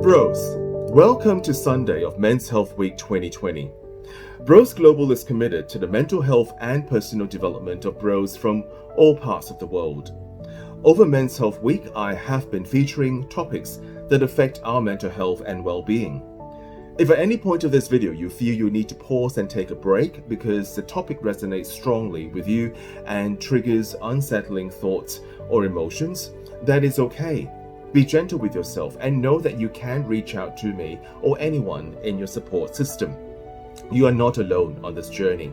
Bros, welcome to Sunday of Men's Health Week 2020. Bros Global is committed to the mental health and personal development of bros from all parts of the world. Over Men's Health Week, I have been featuring topics that affect our mental health and well-being. If at any point of this video you feel you need to pause and take a break because the topic resonates strongly with you and triggers unsettling thoughts or emotions, that is okay. Be gentle with yourself and know that you can reach out to me or anyone in your support system. You are not alone on this journey.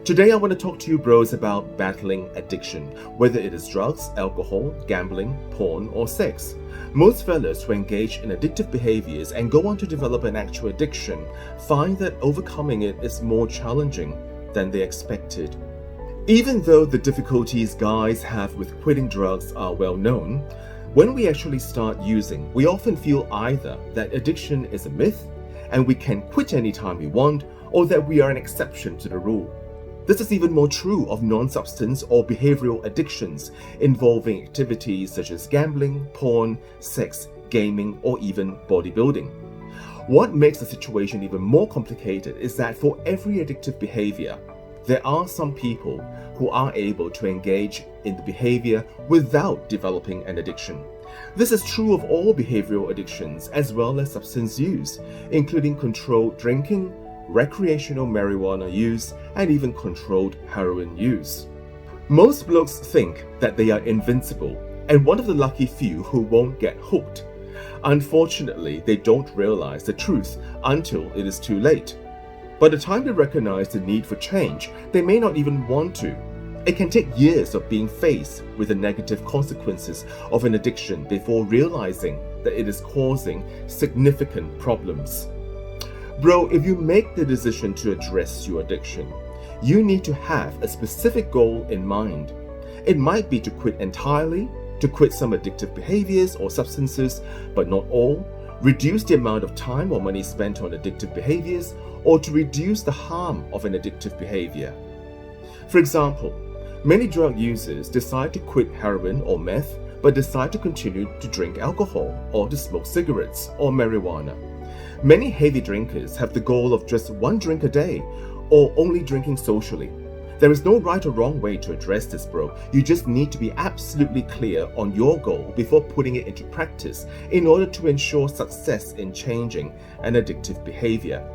Today I want to talk to you bros about battling addiction, whether it is drugs, alcohol, gambling, porn or sex. Most fellas who engage in addictive behaviors and go on to develop an actual addiction find that overcoming it is more challenging than they expected. Even though the difficulties guys have with quitting drugs are well known, when we actually start using, we often feel either that addiction is a myth and we can quit anytime we want, or that we are an exception to the rule. This is even more true of non-substance or behavioral addictions involving activities such as gambling, porn, sex, gaming, or even bodybuilding. What makes the situation even more complicated is that for every addictive behavior, there are some people who are able to engage in the behavior without developing an addiction. This is true of all behavioral addictions as well as substance use, including controlled drinking, recreational marijuana use, and even controlled heroin use. Most blokes think that they are invincible and one of the lucky few who won't get hooked. Unfortunately, they don't realize the truth until it is too late. By the time they recognize the need for change, they may not even want to. It can take years of being faced with the negative consequences of an addiction before realizing that it is causing significant problems. Bro, if you make the decision to address your addiction, you need to have a specific goal in mind. It might be to quit entirely, to quit some addictive behaviors or substances, but not all, reduce the amount of time or money spent on addictive behaviors, or to reduce the harm of an addictive behavior. For example, many drug users decide to quit heroin or meth, but decide to continue to drink alcohol or to smoke cigarettes or marijuana. Many heavy drinkers have the goal of just one drink a day or only drinking socially. There is no right or wrong way to address this, bro. You just need to be absolutely clear on your goal before putting it into practice in order to ensure success in changing an addictive behavior.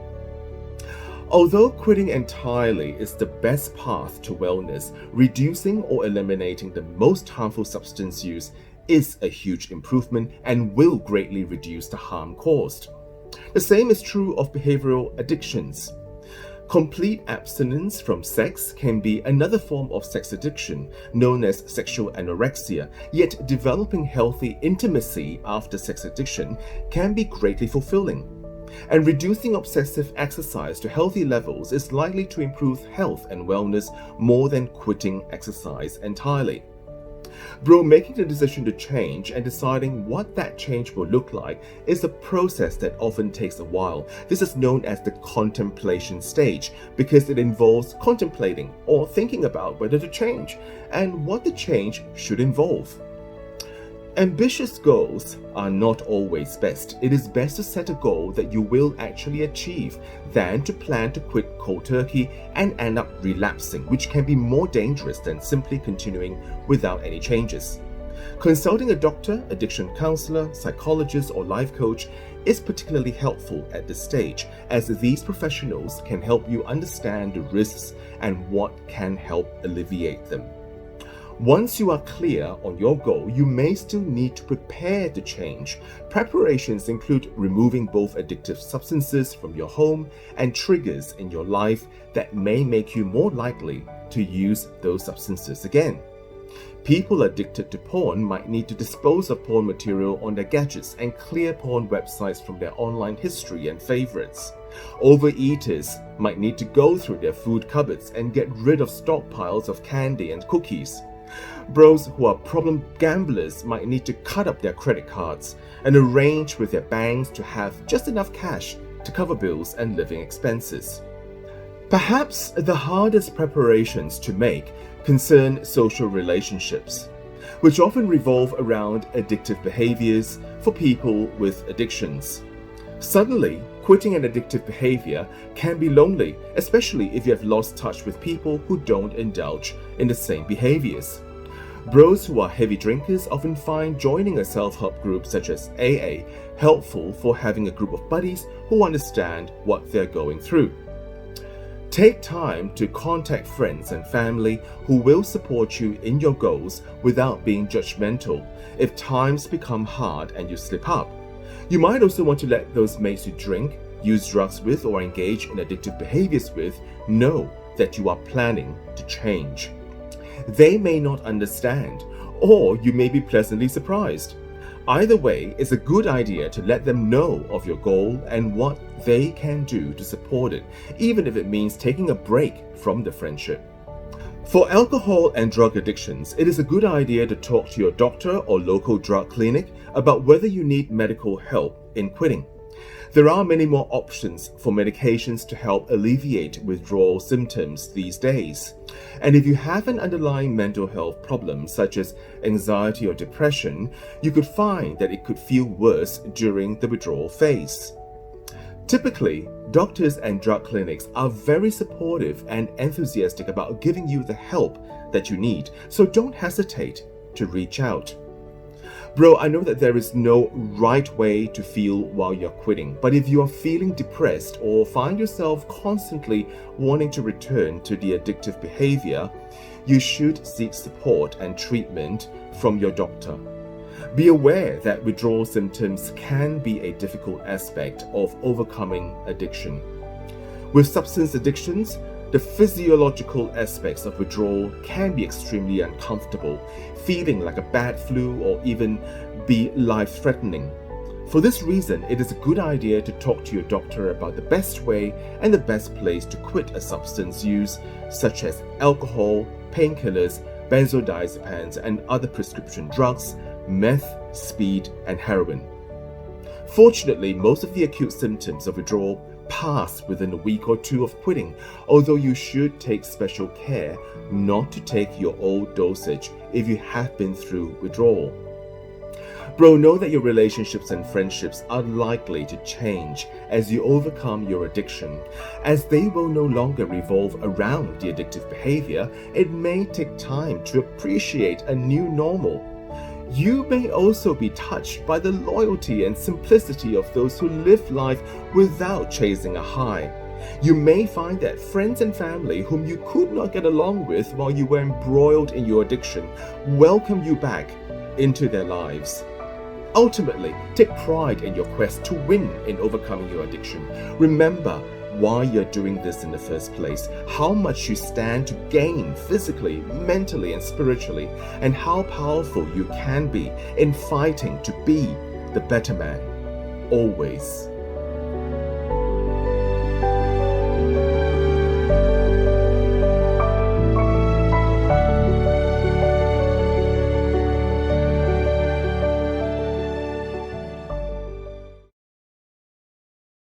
Although quitting entirely is the best path to wellness, reducing or eliminating the most harmful substance use is a huge improvement and will greatly reduce the harm caused. The same is true of behavioral addictions. Complete abstinence from sex can be another form of sex addiction, known as sexual anorexia, yet developing healthy intimacy after sex addiction can be greatly fulfilling. And reducing obsessive exercise to healthy levels is likely to improve health and wellness more than quitting exercise entirely. Bro, making the decision to change and deciding what that change will look like is a process that often takes a while. This is known as the contemplation stage because it involves contemplating or thinking about whether to change and what the change should involve. Ambitious goals are not always best. It is best to set a goal that you will actually achieve than to plan to quit cold turkey and end up relapsing, which can be more dangerous than simply continuing without any changes. Consulting a doctor, addiction counselor, psychologist, or life coach is particularly helpful at this stage, as these professionals can help you understand the risks and what can help alleviate them. Once you are clear on your goal, you may still need to prepare to change. Preparations include removing both addictive substances from your home and triggers in your life that may make you more likely to use those substances again. People addicted to porn might need to dispose of porn material on their gadgets and clear porn websites from their online history and favorites. Overeaters might need to go through their food cupboards and get rid of stockpiles of candy and cookies. Bros who are problem gamblers might need to cut up their credit cards and arrange with their banks to have just enough cash to cover bills and living expenses. Perhaps the hardest preparations to make concern social relationships. which often revolve around addictive behaviors for people with addictions. Suddenly, quitting an addictive behavior can be lonely, especially if you have lost touch with people who don't indulge in the same behaviors. Bros who are heavy drinkers often find joining a self-help group such as AA helpful for having a group of buddies who understand what they're going through. Take time to contact friends and family who will support you in your goals without being judgmental if times become hard and you slip up. You might also want to let those mates you drink, use drugs with, or engage in addictive behaviors with know that you are planning to change. They may not understand, or you may be pleasantly surprised. Either way, it's a good idea to let them know of your goal and what they can do to support it, even if it means taking a break from the friendship. For alcohol and drug addictions, it is a good idea to talk to your doctor or local drug clinic about whether you need medical help in quitting. There are many more options for medications to help alleviate withdrawal symptoms these days. And if you have an underlying mental health problem such as anxiety or depression, you could find that it could feel worse during the withdrawal phase. Typically, doctors and drug clinics are very supportive and enthusiastic about giving you the help that you need, so don't hesitate to reach out. Bro, I know that there is no right way to feel while you're quitting, but if you are feeling depressed or find yourself constantly wanting to return to the addictive behavior, you should seek support and treatment from your doctor. Be aware that withdrawal symptoms can be a difficult aspect of overcoming addiction. With substance addictions, the physiological aspects of withdrawal can be extremely uncomfortable, feeling like a bad flu or even be life-threatening. For this reason, it is a good idea to talk to your doctor about the best way and the best place to quit a substance use, such as alcohol, painkillers, benzodiazepines, and other prescription drugs, meth, speed, and heroin. Fortunately, most of the acute symptoms of withdrawal pass within a week or two of quitting, although you should take special care not to take your old dosage if you have been through withdrawal. Bro, know that your relationships and friendships are likely to change as you overcome your addiction. As they will no longer revolve around the addictive behavior, it may take time to appreciate a new normal. You may also be touched by the loyalty and simplicity of those who live life without chasing a high. You may find that friends and family whom you could not get along with while you were embroiled in your addiction welcome you back into their lives. Ultimately, take pride in your quest to win in overcoming your addiction. Remember why you're doing this in the first place, how much you stand to gain physically, mentally, and spiritually, and how powerful you can be in fighting to be the better man, always.